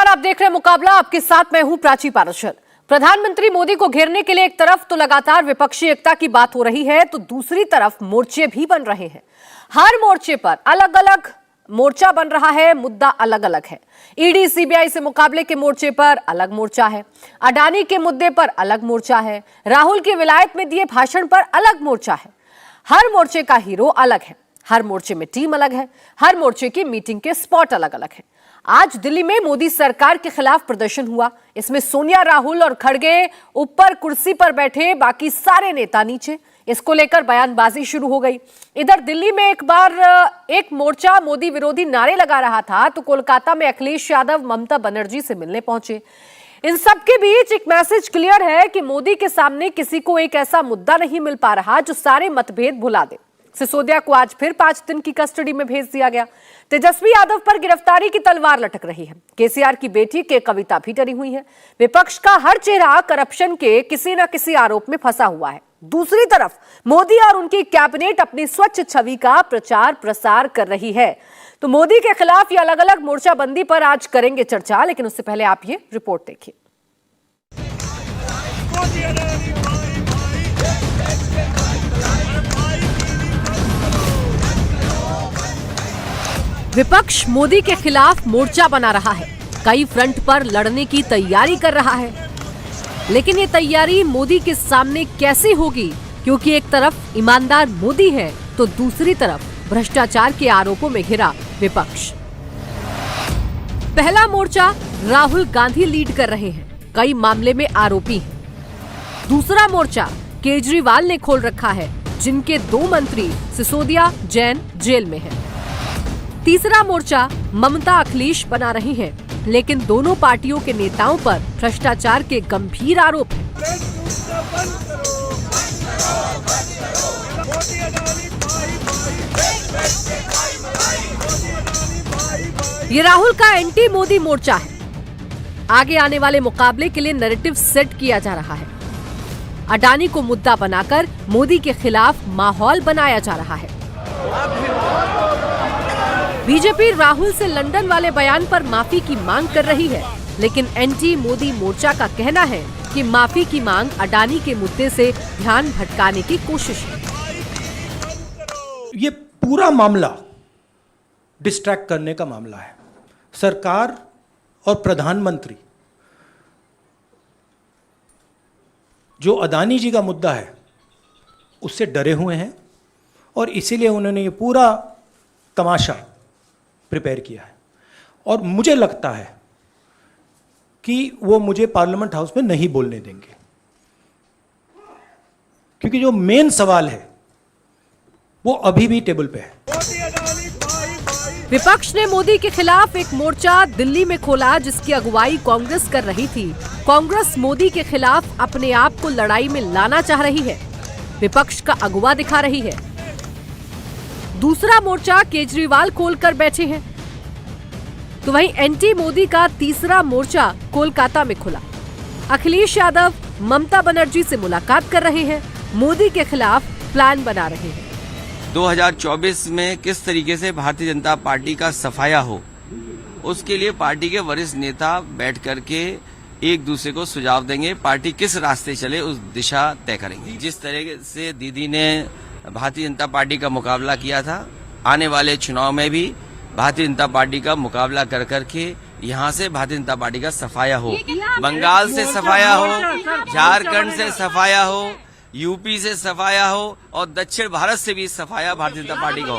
नमस्कार, आप देख रहे हैं मुकाबला। आपके साथ मैं हूं प्राची पारशर। प्रधानमंत्री मोदी को घेरने के लिए एक तरफ तो लगातार विपक्षी एकता की बात हो रही है, तो दूसरी तरफ मोर्चे भी बन रहे हैं। हर मोर्चे पर अलग अलग मोर्चा बन रहा है, मुद्दा अलग अलग है। ईडी सीबीआई से मुकाबले के मोर्चे पर अलग मोर्चा है, अडानी के मुद्दे पर अलग मोर्चा है, राहुल की विलायत में दिए भाषण पर अलग मोर्चा है। हर मोर्चे का हीरो अलग है, हर मोर्चे में टीम अलग है, हर मोर्चे की मीटिंग के स्पॉट अलग अलग है। आज दिल्ली में मोदी सरकार के खिलाफ प्रदर्शन हुआ। इसमें सोनिया, राहुल और खड़गे ऊपर कुर्सी पर बैठे, बाकी सारे नेता नीचे। इसको लेकर बयानबाजी शुरू हो गई। इधर दिल्ली में एक मोर्चा मोदी विरोधी नारे लगा रहा था, तो कोलकाता में अखिलेश यादव ममता बनर्जी से मिलने पहुंचे। इन सबके बीच एक मैसेज क्लियर है कि मोदी के सामने किसी को एक ऐसा मुद्दा नहीं मिल पा रहा जो सारे मतभेद भुला दे। सिसोदिया को आज फिर 5 दिन की कस्टडी में भेज दिया गया। तेजस्वी यादव पर गिरफ्तारी की तलवार लटक रही है। केसीआर की बेटी के कविता भी डरी हुई है। विपक्ष का हर चेहरा करप्शन के किसी न किसी आरोप में फंसा हुआ है। दूसरी तरफ मोदी और उनकी कैबिनेट अपनी स्वच्छ छवि का प्रचार प्रसार कर रही है। तो मोदी के खिलाफ ये अलग अलग मोर्चाबंदी पर आज करेंगे चर्चा, लेकिन उससे पहले आप ये रिपोर्ट देखिए। विपक्ष मोदी के खिलाफ मोर्चा बना रहा है, कई फ्रंट पर लड़ने की तैयारी कर रहा है। लेकिन ये तैयारी मोदी के सामने कैसे होगी, क्योंकि एक तरफ ईमानदार मोदी है तो दूसरी तरफ भ्रष्टाचार के आरोपों में घिरा विपक्ष। पहला मोर्चा राहुल गांधी लीड कर रहे हैं, कई मामले में आरोपी हैं। दूसरा मोर्चा केजरीवाल ने खोल रखा है, जिनके 2 मंत्री सिसोदिया, जैन जेल में हैं। तीसरा मोर्चा ममता, अखिलेश बना रही हैं, लेकिन दोनों पार्टियों के नेताओं पर भ्रष्टाचार के गंभीर आरोप हैं। ये राहुल का एंटी मोदी मोर्चा है। आगे आने वाले मुकाबले के लिए नैरेटिव सेट किया जा रहा है। अडानी को मुद्दा बनाकर मोदी के खिलाफ माहौल बनाया जा रहा है। बीजेपी राहुल से लंदन वाले बयान पर माफी की मांग कर रही है, लेकिन एंटी मोदी मोर्चा का कहना है कि माफी की मांग अडानी के मुद्दे से ध्यान भटकाने की कोशिश है। ये पूरा मामला डिस्ट्रैक्ट करने का मामला है। सरकार और प्रधानमंत्री जो अडानी जी का मुद्दा है उससे डरे हुए हैं और इसीलिए उन्होंने ये पूरा तमाशा प्रिपेयर किया है। और मुझे लगता है कि वो मुझे पार्लियामेंट हाउस में नहीं बोलने देंगे, क्योंकि जो मेन सवाल है वो अभी भी टेबल पे है। विपक्ष ने मोदी के खिलाफ एक मोर्चा दिल्ली में खोला, जिसकी अगुवाई कांग्रेस कर रही थी। कांग्रेस मोदी के खिलाफ अपने आप को लड़ाई में लाना चाह रही है, विपक्ष का अगुवा दिखा रही है। दूसरा मोर्चा केजरीवाल खोलकर बैठे हैं, तो वहीं एंटी मोदी का तीसरा मोर्चा कोलकाता में खुला। अखिलेश यादव ममता बनर्जी से मुलाकात कर रहे हैं, मोदी के खिलाफ प्लान बना रहे हैं। 2024 में किस तरीके से भारतीय जनता पार्टी का सफाया हो, उसके लिए पार्टी के वरिष्ठ नेता बैठ करके एक दूसरे को सुझाव देंगे। पार्टी किस रास्ते चले उस दिशा तय करेंगे। जिस तरह से दीदी ने भारतीय जनता पार्टी का मुकाबला किया था, आने वाले चुनाव में भी भारतीय जनता पार्टी का मुकाबला कर करके यहाँ से भारतीय जनता पार्टी का सफाया हो। बंगाल से सफाया हो, झारखंड से सफाया हो, यूपी से सफाया हो और दक्षिण भारत से भी सफाया भारतीय जनता पार्टी का हो।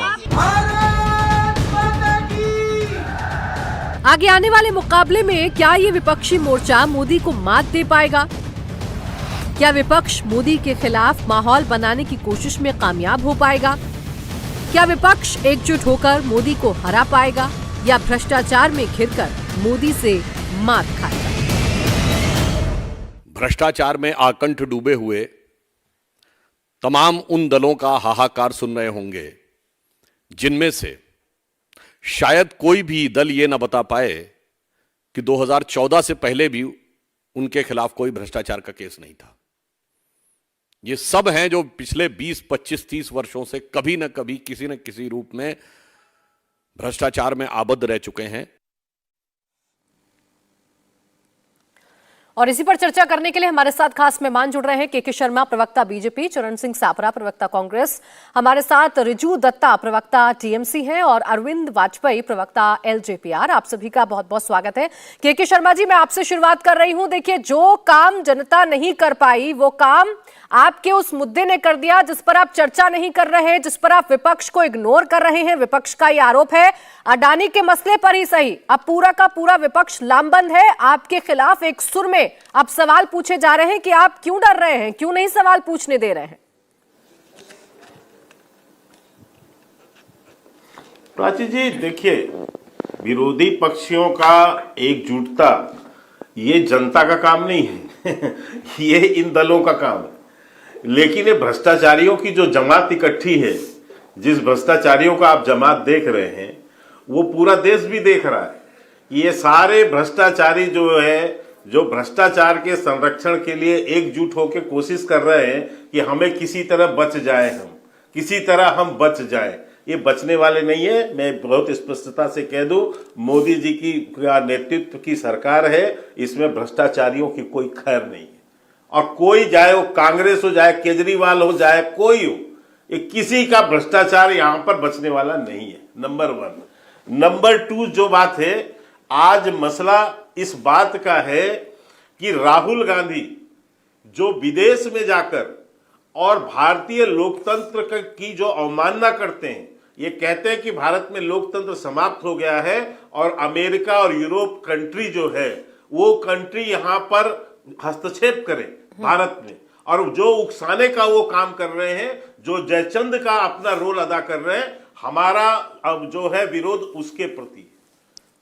आगे आने वाले मुकाबले में क्या ये विपक्षी मोर्चा मोदी को मात दे पाएगा? क्या विपक्ष मोदी के खिलाफ माहौल बनाने की कोशिश में कामयाब हो पाएगा? क्या विपक्ष एकजुट होकर मोदी को हरा पाएगा या भ्रष्टाचार में घिरकर मोदी से मात खाएगा? भ्रष्टाचार में आकंठ डूबे हुए तमाम उन दलों का हाहाकार सुन रहे होंगे जिनमें से शायद कोई भी दल ये न बता पाए कि 2014 से पहले भी उनके खिलाफ कोई भ्रष्टाचार का केस नहीं था। ये सब हैं जो पिछले 20, 25, 30 वर्षों से कभी न कभी किसी न किसी रूप में भ्रष्टाचार में आबद्ध रह चुके हैं। और इसी पर चर्चा करने के लिए हमारे साथ खास मेहमान जुड़ रहे हैं के शर्मा, प्रवक्ता बीजेपी, चरण सिंह सापरा, प्रवक्ता कांग्रेस, हमारे साथ रिजू दत्ता, प्रवक्ता टीएमसी हैं, और अरविंद वाजपेयी, प्रवक्ता एलजेपीआर। आप सभी का बहुत बहुत स्वागत है। के शर्मा जी, मैं आपसे शुरुआत कर रही हूं। देखिए, जो काम जनता नहीं कर पाई वो काम आपके उस मुद्दे ने कर दिया जिस पर आप चर्चा नहीं कर रहे, जिस पर आप विपक्ष को इग्नोर कर रहे हैं। विपक्ष का यह आरोप है, अडानी के मसले पर ही सही, अब पूरा का पूरा विपक्ष लामबंद है। आपके खिलाफ एक सुर में अब सवाल पूछे जा रहे हैं कि आप क्यों डर रहे हैं, क्यों नहीं सवाल पूछने दे रहे हैं। प्राची जी, देखिए, विरोधी पक्षियों का एकजुटता ये जनता का काम नहीं है ये इन दलों का काम है। लेकिन ये भ्रष्टाचारियों की जो जमात इकट्ठी है, जिस भ्रष्टाचारियों का आप जमात देख रहे हैं, वो पूरा देश भी देख रहा है। ये सारे भ्रष्टाचारी जो है, जो भ्रष्टाचार के संरक्षण के लिए एकजुट होकर कोशिश कर रहे हैं कि हमें किसी तरह बच जाए, हम किसी तरह हम बच जाए। ये बचने वाले नहीं है। मैं बहुत स्पष्टता से कह दूं, मोदी जी की नेतृत्व की सरकार है, इसमें भ्रष्टाचारियों की कोई खैर नहीं है। और कोई जाए, वो कांग्रेस हो जाए, केजरीवाल हो जाए, कोई हो, ये किसी का भ्रष्टाचार यहां पर बचने वाला नहीं है। नंबर 1। नंबर 2 जो बात है, आज मसला इस बात का है कि राहुल गांधी जो विदेश में जाकर और भारतीय लोकतंत्र की जो अवमानना करते हैं, ये कहते हैं कि भारत में लोकतंत्र समाप्त हो गया है और अमेरिका और यूरोप कंट्री जो है वो कंट्री यहां पर हस्तक्षेप करे भारत में, और जो उकसाने का वो काम कर रहे हैं, जो जयचंद का अपना रोल अदा कर रहे हैं। हमारा अब जो है विरोध उसके प्रति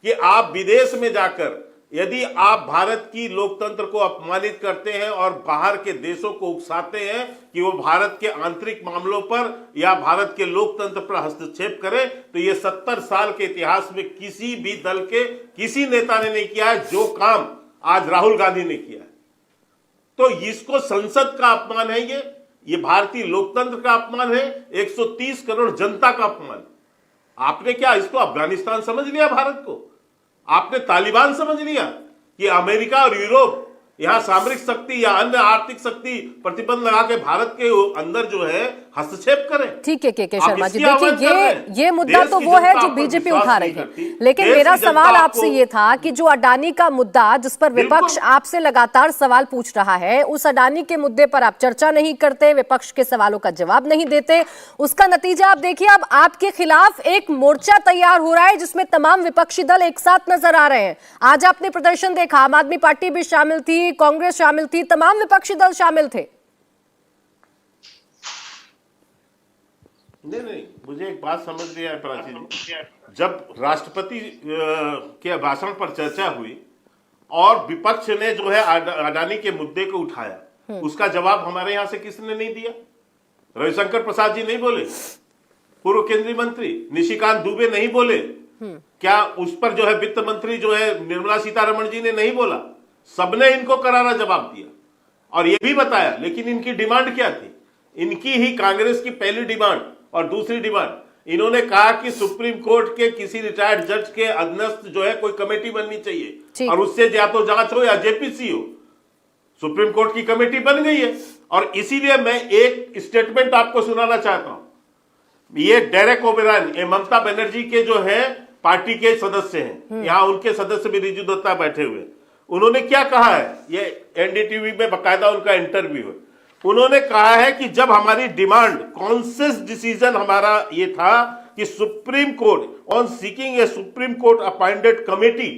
कि आप विदेश में जाकर यदि आप भारत की लोकतंत्र को अपमानित करते हैं और बाहर के देशों को उकसाते हैं कि वो भारत के आंतरिक मामलों पर या भारत के लोकतंत्र पर हस्तक्षेप करें, तो ये 70 साल के इतिहास में किसी भी दल के किसी नेता ने नहीं किया है जो काम आज राहुल गांधी ने किया है। तो इसको संसद का अपमान है, ये भारतीय लोकतंत्र का अपमान है, 130 करोड़ जनता का अपमान। आपने क्या इसको अफगानिस्तान समझ लिया? भारत को आपने तालिबान समझ लिया कि अमेरिका और यूरोप यहां सामरिक शक्ति या अन्य आर्थिक शक्ति प्रतिबंध लगा के भारत के अंदर जो है हस्तक्षेप करें। ठीक है के शर्मा जी, देखिए ये मुद्दा तो वो है जो बीजेपी उठा रही है, लेकिन मेरा सवाल आपसे ये था कि जो अडानी का मुद्दा जिस पर विपक्ष आपसे लगातार सवाल पूछ रहा है, उस अडानी के मुद्दे पर आप चर्चा नहीं करते, विपक्ष के सवालों का जवाब नहीं देते। उसका नतीजा आप देखिए, अब आपके खिलाफ एक मोर्चा तैयार हो रहा है जिसमें तमाम विपक्षी दल एक साथ नजर आ रहे हैं। आज आपने प्रदर्शन देखा, आम आदमी पार्टी भी शामिल थी, कांग्रेस शामिल थी, तमाम विपक्षी दल शामिल थे। नहीं, मुझे एक बात समझ नहीं आई प्राची जी, जब राष्ट्रपति के भाषण पर चर्चा हुई और विपक्ष ने जो है अडानी के मुद्दे को उठाया, उसका जवाब हमारे यहां से किसने नहीं दिया? रविशंकर प्रसाद जी नहीं बोले, पूर्व केंद्रीय मंत्री निशिकांत दुबे नहीं बोले, क्या उस पर जो है वित्त मंत्री जो है निर्मला सीतारमण जी ने नहीं बोला? सबने इनको करारा जवाब दिया और ये भी बताया। लेकिन इनकी डिमांड क्या थी? इनकी ही कांग्रेस की पहली डिमांड और दूसरी डिमांड, इन्होंने कहा कि सुप्रीम कोर्ट के किसी रिटायर्ड जज के अधीनस्थ जो है कोई कमेटी बननी चाहिए और उससे या तो जांच हो या जेपीसी हो। सुप्रीम कोर्ट की कमेटी बन गई है और इसीलिए मैं एक स्टेटमेंट आपको सुनाना चाहता हूं। ये डेरेक ओबेरॉय, ये ममता बनर्जी के जो है पार्टी के सदस्य हैं, यहां उनके सदस्य भी रिजू दत्ता बैठे हुए। उन्होंने क्या कहा है, ये एनडीटीवी में बकायदा उनका इंटरव्यू है। उन्होंने कहा है कि जब हमारी डिमांड, कॉन्शियस डिसीजन हमारा ये था कि supreme court on seeking a supreme court appointed committee,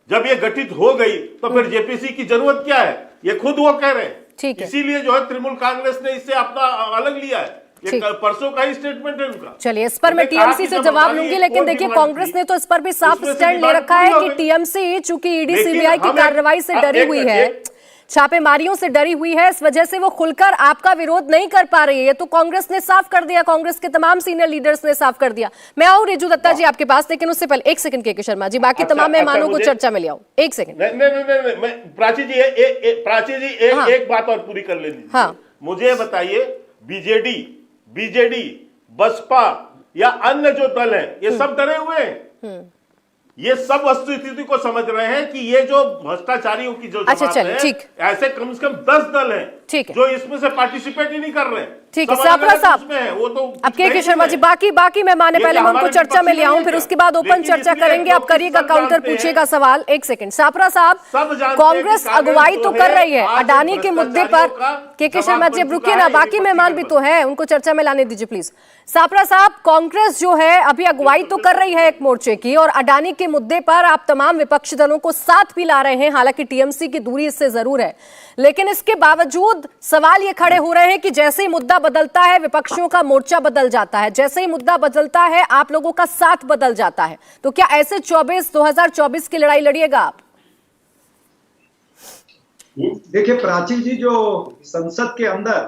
जब ये गठित हो गई तो फिर जेपीसी की जरूरत क्या है, ये खुद वो कह रहे हैं। इसीलिए जो है तृणमूल कांग्रेस ने इससे अपना अलग लिया है। ये परसों का ही स्टेटमेंट है उनका। चलिए, इस पर मैं टीएमसी से जवाब लूंगी, लेकिन देखिए कांग्रेस ने तो इस पर भी साफ स्टैंड ले रखा है कि टीएमसी चूंकि ईडी सीबीआई की कार्रवाई से डरी हुई है, छापेमारियों से डरी हुई है, इस वजह से वो खुलकर आपका विरोध नहीं कर पा रही है। तो कांग्रेस ने साफ कर दिया, कांग्रेस के तमाम सीनियर लीडर्स ने साफ कर दिया। मैं आऊं रिजू दत्ता जी आपके पास, लेकिन उससे पहले एक सेकंड के शर्मा जी, बाकी तमाम मेहमानों को चर्चा में ले आओ। एक सेकंड। नहीं, प्राची जी एक बात और पूरी कर लेनी। हाँ, मुझे बताइए, बीजेडी, बसपा या अन्य जो दल हैं, ये सब डरे हुए हैं। ये सब वस्तुस्थिति को समझ रहे हैं कि ये जो भ्रष्टाचारियों की जो अच्छा, जमात चलिए, है, ठीक। ऐसे कम से कम 10 दल हैं ठीक है। जो इसमें से पार्टिसिपेट ही नहीं कर रहे हैं। ठीक है सब सापरा अलग-अलग साहब, उसमें है, वो तो अब के नहीं शर्मा जी है। बाकी मेहमान है, ये पहले क्या मैं उनको हमारे चर्चा में ले आऊं, विपक्षी फिर नहीं उसके है बाद ओपन लेकिन चर्चा इसलिए करेंगे। आप लोग करिएगा, सब काउंटर जानते हैं। पूछिएगा सवाल। एक सेकंड सापरा साहब, सब जानते हैं कांग्रेस कि कांग्रेस अगुवाई जो तो है, कर रही है आज अडानी के मुद्दे पर। भ्रष्टाचारियों का के शर्मा जी अब जवाब रुकिए बन ना, चुका है बाकी विपक्षी मेहमान भी दल तो है, उनको चर्चा में लाने दीजिए प्लीज। सापरा साहब, कांग्रेस जो है अभी अगुवाई तो कर रही है एक मोर्चे की, और अडानी के मुद्दे पर आप तमाम विपक्षी दलों को साथ भी ला रहे हैं। हालांकि टीएमसी की दूरी इससे जरूर है, लेकिन इसके बावजूद सवाल ये खड़े हो रहे हैं कि जैसे ही मुद्दा बदलता है विपक्षियों का मोर्चा बदल जाता है, जैसे ही मुद्दा बदलता है आप लोगों का साथ बदल जाता है। तो क्या ऐसे 2024 की लड़ाई लड़िएगा आप? देखिए प्राची जी, जो संसद के अंदर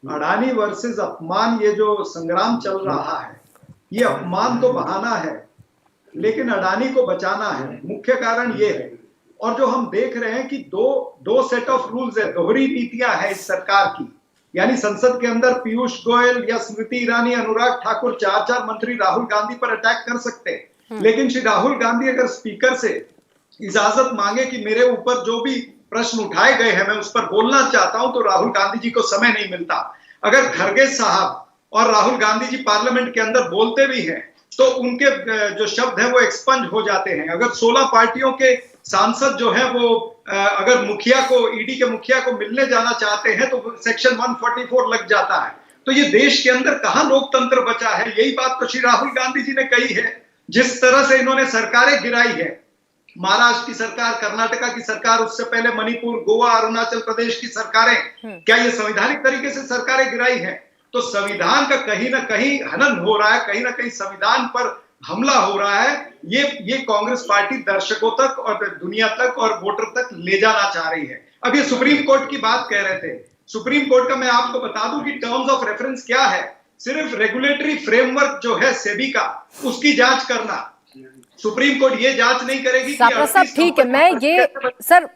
अडानी वर्सेस अपमान ये जो संग्राम चल रहा है, ये अपमान तो बहाना है लेकिन अडानी को बचाना है, मुख्य कारण ये है। और जो हम देख रहे हैं कि दो सेट ऑफ रूल्स है, दोहरी नीतियां है इस सरकार की। यानी संसद के अंदर पीयूष गोयल या स्मृति ईरानी, अनुराग ठाकुर, चार मंत्री राहुल गांधी पर अटैक कर सकते हैं, लेकिन श्री राहुल गांधी अगर स्पीकर से इजाजत मांगे कि मेरे ऊपर जो भी प्रश्न उठाए गए हैं मैं उस पर बोलना चाहता हूं, तो राहुल गांधी जी को समय नहीं मिलता। अगर खरगे साहब और राहुल गांधी जी पार्लियामेंट के अंदर बोलते भी हैं तो उनके जो शब्द है वो एक्सपंज हो जाते हैं। अगर 16 पार्टियों के सांसद जो है वो अगर मुखिया को, ईडी के मुखिया को मिलने जाना चाहते हैं तो सेक्शन 144 लग जाता है। तो ये देश के अंदर कहां लोकतंत्र बचा है? यही बात तो श्री राहुल गांधी जी ने कही है। जिस तरह से इन्होंने सरकारें गिराई है, महाराष्ट्र की सरकार, कर्नाटका की सरकार, उससे पहले मणिपुर, गोवा, अरुणाचल प्रदेश की सरकारें, क्या ये संवैधानिक तरीके से सरकारें गिराई हैं? तो संविधान का कहीं ना कहीं हनन हो रहा है, कहीं ना कहीं संविधान पर हमला हो रहा है। ये कांग्रेस पार्टी दर्शकों तक और दुनिया तक और वोटर तक ले जाना चाह रही है। अब ये सुप्रीम कोर्ट की बात कह रहे थे, सुप्रीम कोर्ट का मैं आपको बता दूं कि टर्म्स ऑफ रेफरेंस क्या है। सिर्फ रेगुलेटरी फ्रेमवर्क जो है सेबी का, उसकी जांच करना। सुप्रीम कोर्ट ये जांच नहीं करेगी कि सापरा साहब ठीक है,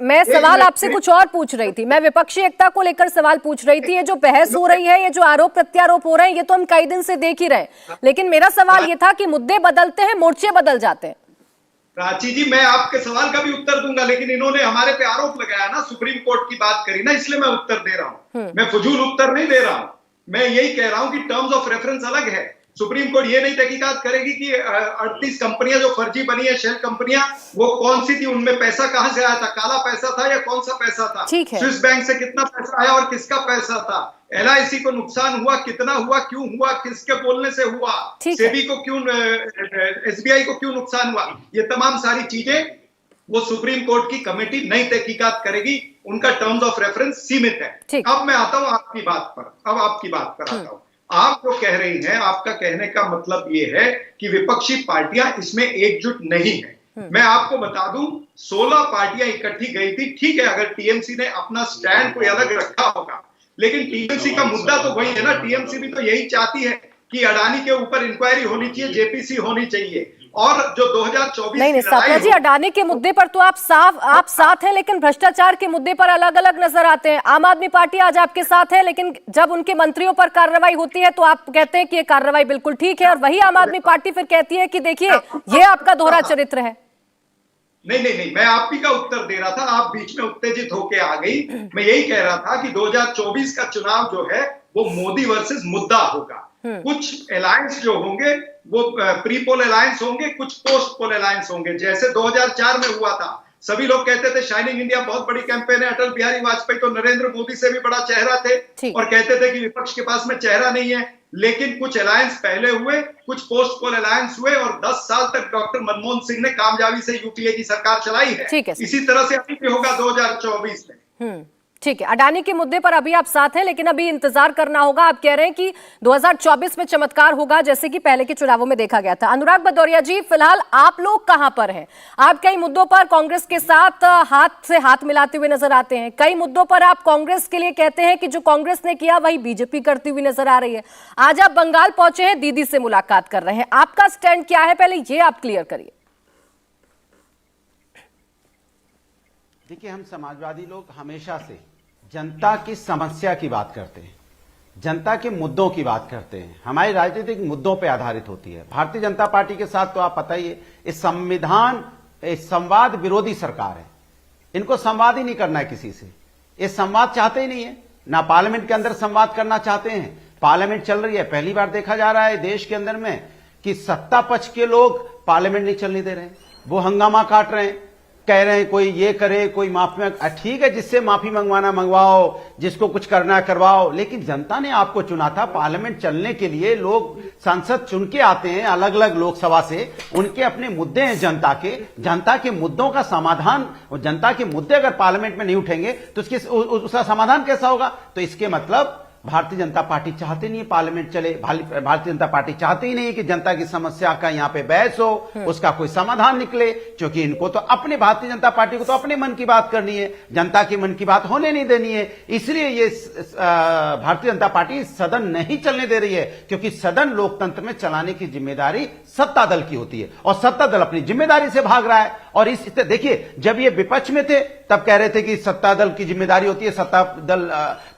मैं सवाल आपसे कुछ और पूछ रही थी। मैं विपक्षी एकता को लेकर सवाल पूछ रही थी। ये जो बहस हो रही है, ये जो आरोप प्रत्यारोप हो रहे हैं, ये तो हम कई दिन से देख ही रहे, लेकिन मेरा सवाल ये था कि मुद्दे बदलते हैं, मोर्चे बदल जाते हैं। प्राची जी, मैं आपके सवाल का भी उत्तर दूंगा, लेकिन इन्होंने हमारे पे आरोप लगाया ना, सुप्रीम कोर्ट की बात करी ना, इसलिए मैं उत्तर दे रहा हूं। मैं फजूल उत्तर नहीं दे रहा हूं, मैं यही कह रहा हूं कि टर्म्स ऑफ रेफरेंस अलग है। सुप्रीम कोर्ट ये नहीं तहकीकात करेगी कि 38 कंपनियां जो फर्जी बनी है, शेल कंपनियां, वो कौन सी थी, उनमें पैसा कहां से आया था, काला पैसा था या कौन सा पैसा था, स्विस बैंक से कितना पैसा आया और किसका पैसा था, LIC को नुकसान हुआ, कितना हुआ, क्यों हुआ, किसके बोलने से हुआ, सेबी को क्यों, SBI को क्यों नुकसान हुआ, ये तमाम सारी चीजें वो सुप्रीम कोर्ट की कमेटी नई तहकीकात करेगी। उनका टर्म्स ऑफ रेफरेंस सीमित है। अब मैं आता हूं आपकी बात पर, आता हूं। आप जो कह रही हैं, आपका कहने का मतलब ये है कि विपक्षी पार्टियां इसमें एकजुट नहीं है। मैं आपको बता दूं, 16 पार्टियां इकट्ठी गई थी। ठीक है, अगर टीएमसी ने अपना स्टैंड कोई अलग रखा होगा, लेकिन टीएमसी का मुद्दा तो वही है ना। टीएमसी भी तो यही चाहती है कि अडानी के ऊपर इंक्वायरी होनी चाहिए, जेपीसी होनी चाहिए। और जो 2024 नहीं सापरा जी, अडानी के मुद्दे पर तो आप साथ हैं, लेकिन भ्रष्टाचार के मुद्दे पर अलग अलग नजर आते हैं। आम आदमी पार्टी आज आपके साथ है, लेकिन जब उनके मंत्रियों पर कार्रवाई होती है तो आप कहते हैं कि ये कार्रवाई बिल्कुल ठीक है, और वही आम आदमी पार्टी फिर कहती है कि देखिए ये आपका दोहरा चरित्र है। नहीं, मैं आप ही का उत्तर दे रहा था, आप बीच में उत्तेजित होके आ गई। मैं यही कह रहा था कि 2024 का चुनाव जो है वो मोदी वर्सेस मुद्दा होगा। कुछ अलायंस जो होंगे वो प्री पोल अलायंस होंगे, कुछ पोस्ट पोल अलायंस होंगे। जैसे 2004 में हुआ था, सभी लोग कहते थे शाइनिंग इंडिया बहुत बड़ी कैंपेन है, अटल बिहारी वाजपेयी तो नरेंद्र मोदी से भी बड़ा चेहरा थे और कहते थे कि विपक्ष के पास में चेहरा नहीं है। लेकिन कुछ अलायंस पहले हुए, कुछ पोस्ट पोल अलायंस हुए, और 10 साल तक डॉक्टर मनमोहन सिंह ने कामयाबी से यूपीए की सरकार चलाई है। इसी तरह से अभी भी होगा 2024 में। ठीक है, अडानी के मुद्दे पर अभी आप साथ हैं, लेकिन अभी इंतजार करना होगा। आप कह रहे हैं कि 2024 में चमत्कार होगा, जैसे कि पहले के चुनावों में देखा गया था। अनुराग भदौरिया जी, फिलहाल आप लोग कहां पर हैं? आप कई मुद्दों पर कांग्रेस के साथ हाथ से हाथ मिलाते हुए नजर आते हैं, कई मुद्दों पर आप कांग्रेस के लिए कहते हैं कि जो कांग्रेस ने किया वही बीजेपी करती हुई नजर आ रही है। आज आप बंगाल पहुंचे हैं, दीदी से मुलाकात कर रहे हैं, आपका स्टैंड क्या है, पहले ये आप क्लियर करिए। देखिए, हम समाजवादी लोग हमेशा से जनता की समस्या की बात करते हैं। जनता के मुद्दों की बात करते हैं, हमारी राजनीतिक मुद्दों पर आधारित होती है। भारतीय जनता पार्टी के साथ तो आप पता ही है, इस संवाद विरोधी सरकार है, इनको संवाद ही नहीं करना है किसी से, ये संवाद चाहते ही नहीं है, ना पार्लियामेंट के अंदर संवाद करना चाहते हैं। पार्लियामेंट चल रही है, पहली बार देखा जा रहा है देश के अंदर में कि सत्ता पक्ष के लोग पार्लियामेंट नहीं चलने दे रहे हैं, वो हंगामा काट रहे हैं, कह रहे हैं कोई ये करे, कोई माफी ठीक है, जिससे माफी मंगवाना मंगवाओ, जिसको कुछ करना करवाओ, लेकिन जनता ने आपको चुना था पार्लियामेंट चलने के लिए। लोग सांसद चुन के आते हैं अलग अलग लोकसभा से, उनके अपने मुद्दे हैं जनता के मुद्दों का समाधान, जनता के मुद्दे अगर पार्लियामेंट में नहीं उठेंगे तो उसका समाधान कैसा होगा? तो इसके मतलब भारतीय जनता पार्टी चाहते नहीं है पार्लियामेंट चले, भारतीय जनता पार्टी चाहती ही नहीं कि जनता की समस्या का यहां पे बहस हो, उसका कोई समाधान निकले, क्योंकि इनको तो अपने भारतीय जनता पार्टी को तो अपने मन की बात करनी है, जनता के मन की बात होने नहीं देनी है। इसलिए ये भारतीय जनता पार्टी सदन नहीं चलने दे रही है, क्योंकि सदन लोकतंत्र में चलाने की जिम्मेदारी सत्ता दल की होती है और सत्ता दल अपनी जिम्मेदारी से भाग रहा है। और इस देखिए, जब ये विपक्ष में थे तब कह रहे थे कि सत्ता दल की जिम्मेदारी होती है, सत्ता दल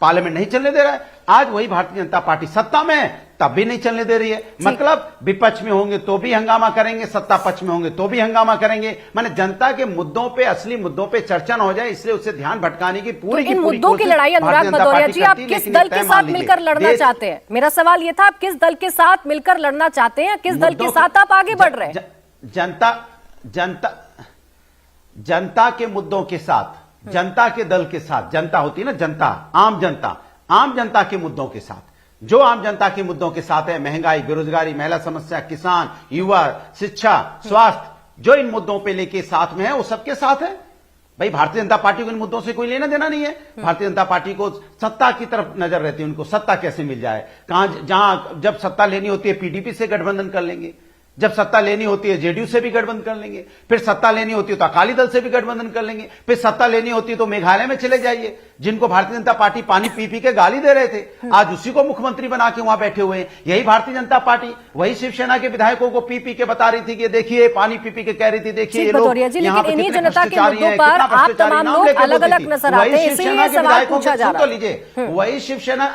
पार्लियामेंट नहीं चलने दे रहा है। आज वही भारतीय जनता पार्टी सत्ता में है तब भी नहीं चलने दे रही है। मतलब विपक्ष में होंगे तो भी हंगामा करेंगे, सत्ता पक्ष में होंगे तो भी हंगामा करेंगे। माने जनता के मुद्दों पे, असली मुद्दों पे चर्चा न हो जाए, इसलिए उससे ध्यान भटकाने की पूरी इन मुद्दों की लड़ाई अनुराग भदौरिया जी आप किस दल के साथ मिलकर लड़ना चाहते हैं? मेरा सवाल यह था, आप किस दल के साथ मिलकर लड़ना चाहते हैं, किस दल के साथ आप आगे बढ़ रहे हैं? जनता के मुद्दों के साथ, जनता के दल के साथ, जनता होती है ना, जनता, आम जनता के मुद्दों के साथ, जो आम जनता के मुद्दों के साथ है, महंगाई, बेरोजगारी, महिला समस्या, किसान, युवा, शिक्षा, स्वास्थ्य, जो इन मुद्दों पे लेके साथ में है वो सबके साथ है। भाई भारतीय जनता पार्टी को इन मुद्दों से कोई लेना देना नहीं है। भारतीय जनता पार्टी को सत्ता की तरफ नजर रहती है, उनको सत्ता कैसे मिल जाए, जहां जब सत्ता लेनी होती है पीडीपी से गठबंधन कर लेंगे, जब सत्ता लेनी होती है जेडीयू से भी गठबंधन कर लेंगे, फिर सत्ता लेनी होती है तो अकाली दल से भी गठबंधन कर लेंगे, फिर सत्ता लेनी होती है तो मेघालय में चले जाइए, जिनको भारतीय जनता पार्टी पानी पी पी के गाली दे रहे थे, आज उसी को मुख्यमंत्री बना के वहां बैठे हुए हैं। यही भारतीय जनता पार्टी वही शिवसेना के विधायकों को पी पी के बता रही थी कि देखिए, पानी पी पी के कह रही थी, देखिए ये लोग यहाँ पे कितने भ्रष्टाचारी हैं, कितना भ्रष्टाचारी, नाम लेके बोलती थी। वही शिवसेना के विधायकों को सुन तो लीजिए, वही शिवसेना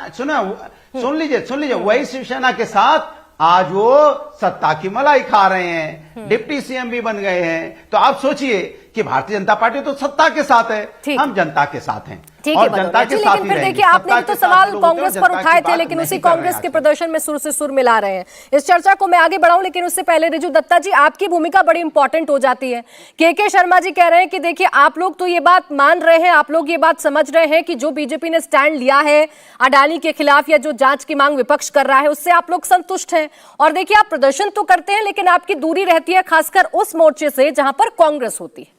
सुन लीजिए, वही शिवसेना के साथ आज वो सत्ता की मलाई खा रहे हैं, डिप्टी सीएम भी बन गए हैं। तो आप सोचिए कि भारतीय जनता पार्टी तो सत्ता के साथ है, हम जनता के साथ हैं और जनता के साथ ही लेकिन फिर देखिए, आपने भी तो सवाल कांग्रेस पर उठाए थे, लेकिन उसी कांग्रेस के प्रदर्शन में सुर से सुर मिला रहे हैं। इस चर्चा को मैं आगे बढ़ाऊं, लेकिन उससे पहले रिजू दत्ता जी, आपकी भूमिका बड़ी इंपॉर्टेंट हो जाती है। के शर्मा जी कह रहे हैं कि देखिए, आप लोग तो ये बात मान रहे हैं, आप लोग ये बात समझ रहे हैं कि जो बीजेपी ने स्टैंड लिया है अडानी के खिलाफ या जो जांच की मांग विपक्ष कर रहा है, उससे आप लोग संतुष्ट हैं। और देखिए, आप प्रदर्शन तो करते हैं, लेकिन आपकी दूरी रहती है खासकर उस मोर्चे से जहां पर कांग्रेस होती है।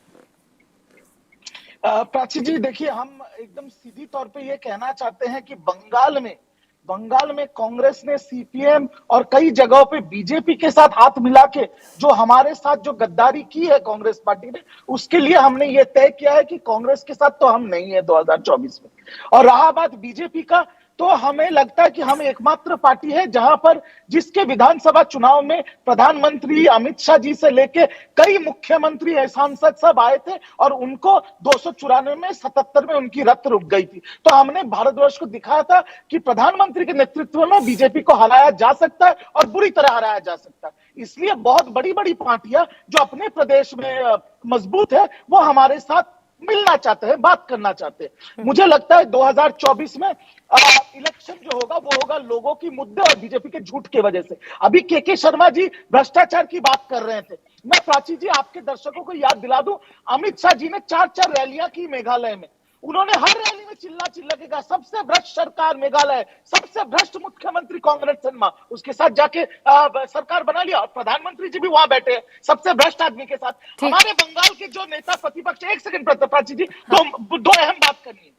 प्राची जी, देखिए, हम एकदम सीधी तौर पे ये कहना चाहते हैं कि बंगाल में कांग्रेस ने सीपीएम और कई जगहों पे बीजेपी के साथ हाथ मिला के जो हमारे साथ जो गद्दारी की है कांग्रेस पार्टी ने, उसके लिए हमने ये तय किया है कि कांग्रेस के साथ तो हम नहीं है 2024 में। और रहा बात बीजेपी का, तो हमें लगता है कि हम एकमात्र पार्टी है जहां पर जिसके विधानसभा चुनाव में प्रधानमंत्री अमित शाह जी से लेके कई मुख्यमंत्री सांसद सब आए थे और उनको 294 में 77 में उनकी रत रुक गई थी। तो हमने भारतवर्ष को दिखाया था कि प्रधानमंत्री के नेतृत्व में बीजेपी को हराया जा सकता है और बुरी तरह हराया जा सकता है। इसलिए बहुत बड़ी बड़ी पार्टियां जो अपने प्रदेश में मजबूत है वो हमारे साथ मिलना चाहते हैं, बात करना चाहते हैं। मुझे लगता है 2024 में इलेक्शन जो होगा वो होगा लोगों की मुद्दे और बीजेपी के झूठ की वजह से। अभी के शर्मा जी भ्रष्टाचार की बात कर रहे थे, मैं प्राची जी आपके दर्शकों को याद दिला दूं, अमित शाह जी ने 4 रैलियां की मेघालय में। उन्होंने हर रैली में चिल्ला के कहा सबसे भ्रष्ट सरकार मेघालय, सबसे भ्रष्ट मुख्यमंत्री कांग्रेस शर्मा, उसके साथ जाके सरकार बना लिया और प्रधानमंत्री जी भी वहां बैठे हैं सबसे भ्रष्ट आदमी के साथ। हमारे बंगाल के जो नेता प्रतिपक्ष, एक सेकंड प्राची जी, दो अहम बात करनी है।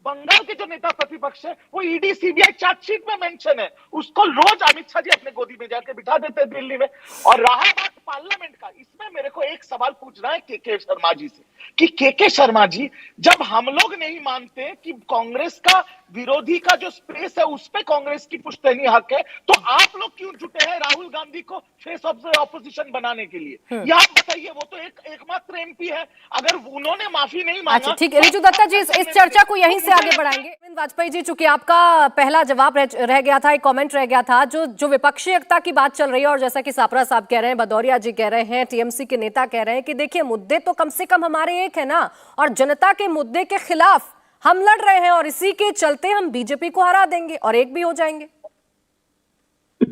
बंगाल के जो नेता प्रतिपक्ष है वो ईडी सीबीआई चार्जशीट में मेंशन है, उसको रोज अमित शाह जी अपने गोदी में जाके बिठा देते हैं दिल्ली में। और रहा बात पार्लियामेंट का, इसमें मेरे को एक सवाल पूछना है के शर्मा जी से कि के शर्मा जी, जब हम लोग नहीं मानते कि कांग्रेस का विरोधी का जो स्पेस है उस पे कांग्रेस की पुश्तैनी हक है, तो आप लोग क्यों जुटे हैं राहुल गांधी को फेस ऑफ द ऑपोजिशन बनाने के लिए? ये आप बताइए, वो तो एकमात्र एमपी है, अगर उन्होंने माफी नहीं मांगा। अच्छा ठीक है रिजू दत्ता जी, इस चर्चा को यहीं से आगे बढ़ाएंगे। अरविंद वाजपेयी जी, चूंकि आपका पहला जवाब रह गया था, एक कमेंट रह गया था, जो विपक्षी एकता की बात चल रही है और जैसा कि सापरा साहब कह रहे हैं, भदौरिया जी कह रहे हैं, टीएमसी के नेता कह रहे हैं कि देखिए मुद्दे तो कम से कम हमारे एक है ना, और जनता के मुद्दे के खिलाफ हम लड़ रहे हैं और इसी के चलते हम बीजेपी को हरा देंगे और एक भी हो जाएंगे।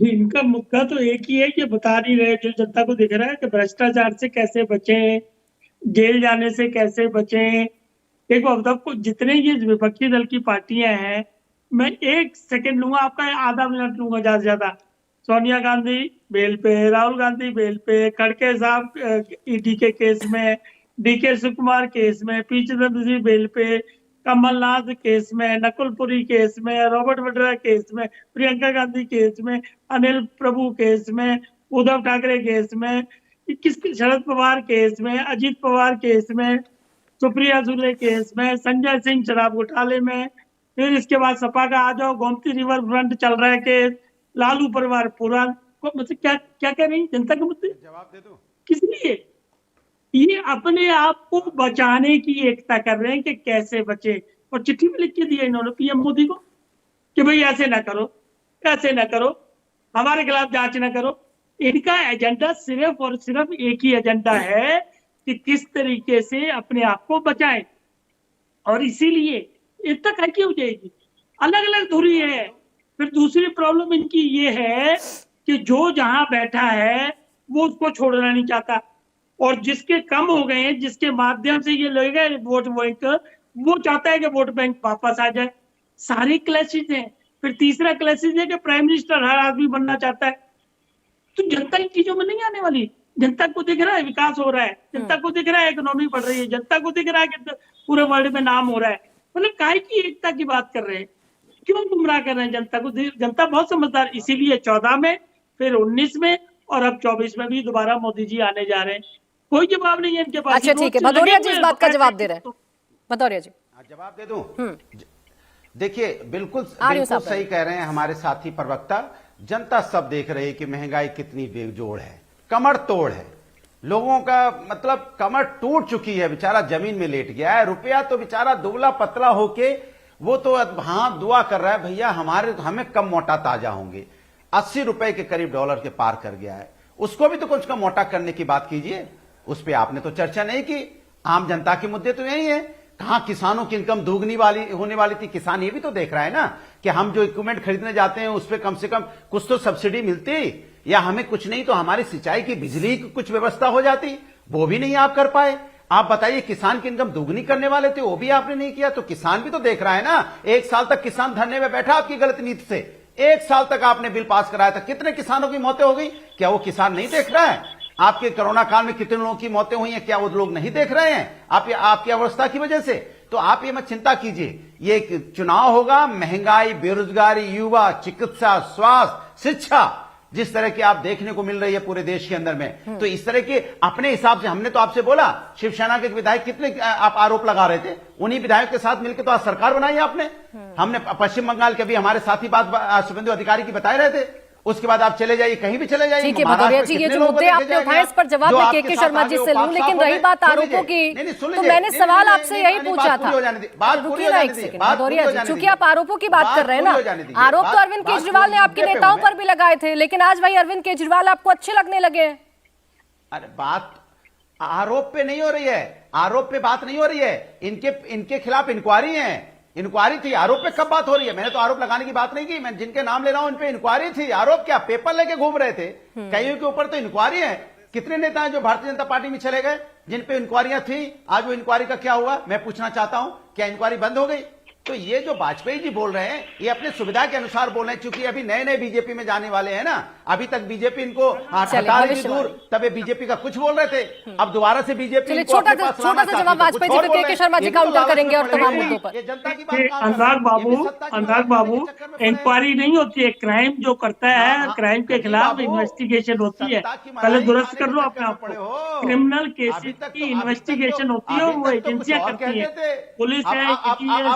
इनका मुद्दा तो एक ही है कि बता नहीं रहे, जो जनता को दिख रहा है कि भ्रष्टाचार से कैसे बचें, जेल जाने से कैसे बचें। देखो अब तक जितने ये विपक्षी दल की पार्टियां हैं, मैं 1 सेकंड लूंगा, आपका आधा मिनट लूंगा ज्यादा से ज्यादा। सोनिया गांधी बेल पे, राहुल गांधी बेल पे, खड़गे साहब ईडी के केस में, डीके शिवकुमार केस में, पी चिदंबरम जी बेल पे, कमलनाथ केस में, नकुलपुरी केस में, रॉबर्ट वड्रा केस में, प्रियंका गांधी केस में, अनिल प्रभु केस में, उद्धव ठाकरे केस में, शरद पवार केस में, अजीत पवार केस में, सुप्रिया सुले केस में, संजय सिंह शराब घोटाले में, फिर इसके बाद सपा का आ जाओ, गोमती रिवर फ्रंट चल रहा है केस, लालू परिवार पूरा, मतलब क्या क्या कह रही जनता के मुद्दे? जवाब दे दो किस लिए? ये अपने आप को बचाने की एकता कर रहे हैं कि कैसे बचे, और चिट्ठी में लिख के दिया इन्होंने पीएम मोदी को कि भाई ऐसे ना करो, ऐसे ना करो, हमारे खिलाफ जांच ना करो। इनका एजेंडा सिर्फ और सिर्फ एक ही एजेंडा है कि किस तरीके से अपने आप को बचाएं, और इसीलिए इतना काय की हो जाएगी, अलग अलग धुरी है। फिर दूसरी प्रॉब्लम इनकी ये है कि जो जहां बैठा है वो उसको छोड़ना नहीं चाहता, और जिसके कम हो गए हैं, जिसके माध्यम से ये लगेगा वोट बैंक, वो चाहता है कि वोट बैंक वापस आ जाए। सारे क्लैशेज हैं। फिर तीसरा क्लैशेज है कि प्राइम मिनिस्टर हर आदमी बनना चाहता है। तो जनता इन चीजों में नहीं आने वाली। जनता को दिख रहा है विकास हो रहा है, जनता को दिख रहा है इकोनॉमी बढ़ रही है, जनता को दिख रहा है कि पूरे वर्ल्ड में नाम हो रहा है। मतलब काय की एकता की बात कर रहे हैं, क्यों गुमराह कर रहे हैं जनता को? जनता बहुत समझदार, इसीलिए 14 में, फिर 19 में, और अब 24 में भी दोबारा मोदी जी आने जा रहे हैं। कोई जवाब नहीं है इनके पास। अच्छा ठीक है, भदौरिया जी इस बात का जवाब दे रहे हैं। भदौरिया जी जवाब दे दूं। देखिए बिल्कुल सही कह रहे हैं हमारे साथी प्रवक्ता। जनता सब देख रही है कि महंगाई कितनी बेजोड़ है, कमर तोड़ है, लोगों का मतलब कमर टूट चुकी है, बेचारा जमीन में लेट गया है। रुपया तो बेचारा दुबला पतला होके वो तो हाँ दुआ कर रहा है, भैया हमें कम मोटा ताजा होंगे। 80 रुपए के करीब डॉलर के पार कर गया है, उसको भी तो कुछ कम मोटा करने की बात कीजिए। उस पर आपने तो चर्चा नहीं की। आम जनता के मुद्दे तो यही है। कहां किसानों की इनकम दोगुनी होने वाली थी। किसान ये भी तो देख रहा है ना कि हम जो इक्विपमेंट खरीदने जाते हैं उस पर कम से कम कुछ तो सब्सिडी मिलती, या हमें कुछ नहीं तो हमारी सिंचाई की बिजली की कुछ व्यवस्था हो जाती। वो भी नहीं आप कर पाए। आप बताइए, किसान की इनकम दोगुनी करने वाले थे, वो भी आपने नहीं किया। तो किसान भी तो देख रहा है ना। 1 साल तक किसान धरने में बैठा आपकी गलत नीति से। 1 साल तक आपने बिल पास कराया था, कितने किसानों की मौतें हो गई? क्या वो किसान नहीं देख रहा है? आपके कोरोना काल में कितने लोगों की मौतें हुई हैं, क्या वो लोग नहीं देख रहे हैं? आपकी अवस्था की वजह से। तो आप ये मत चिंता कीजिए, ये चुनाव होगा। महंगाई, बेरोजगारी, युवा, चिकित्सा, स्वास्थ्य, शिक्षा, जिस तरह की आप देखने को मिल रही है पूरे देश के अंदर में, तो इस तरह के अपने हिसाब से हमने तो आपसे बोला, शिवसेना के विधायक कितने आप आरोप लगा रहे थे, उन्हीं विधायक के साथ मिलकर तो आज सरकार बनाई आपने। हमने पश्चिम बंगाल के भी हमारे साथी बात शुभेंदु अधिकारी की बता रहे थे। उसके बाद आप चले जाइए, कहीं भी चले जाइए। ठीक है भदौरिया जी, ये जो मुद्दे आपने उठाए इस पर जवाब मैं के शर्मा जी से लूं, लेकिन रही बात आरोपों की, तो मैंने सवाल आपसे यही पूछा था। रुकिए ना एक सेकंड भदौरिया जी, चूंकि आप आरोपों की बात कर रहे हैं ना, आरोप तो अरविंद केजरीवाल ने आपके नेताओं पर भी लगाए थे, लेकिन आज भाई अरविंद केजरीवाल आपको अच्छे लगने लगे हैं। अरे बात आरोप पे नहीं हो रही है, आरोप पे बात नहीं हो रही है। इनके खिलाफ इंक्वायरी है, इंक्वायरी थी। आरोप पे कब बात हो रही है? मैंने तो आरोप लगाने की बात नहीं की। मैं जिनके नाम ले रहा हूं इन पे इंक्वायरी थी। आरोप क्या, पेपर लेके घूम रहे थे? कईयों के ऊपर तो इंक्वायरी है। कितने नेता हैं जो भारतीय जनता पार्टी में चले गए जिन पे इंक्वायरियां थी? आज वो इंक्वायरी का क्या हुआ मैं पूछना चाहता हूं। क्या इंक्वायरी बंद हो गई? तो ये जो वाजपेयी जी बोल रहे हैं ये अपने सुविधा के अनुसार बोल रहे हैं, क्योंकि अभी नए नए बीजेपी में जाने वाले हैं ना, अभी तक बीजेपी इनको हटा रही थी दूर, तब ये बीजेपी का कुछ बोल रहे थे, अब दोबारा से बीजेपी छोटा सा जवाब वाजपेयी जी पे के शर्मा जी काउंटर करेंगे और तमाम मुद्दों पर। ये जनता की बात। अनुराग बाबू इंक्वायरी नहीं होती है, क्राइम जो करता है क्राइम के खिलाफ इन्वेस्टिगेशन होती है, पहले दुरुस्त कर लो अपने आप को। क्रिमिनल केसेस की इन्वेस्टिगेशन होती है, वो एजेंसियां करती है, पुलिस है,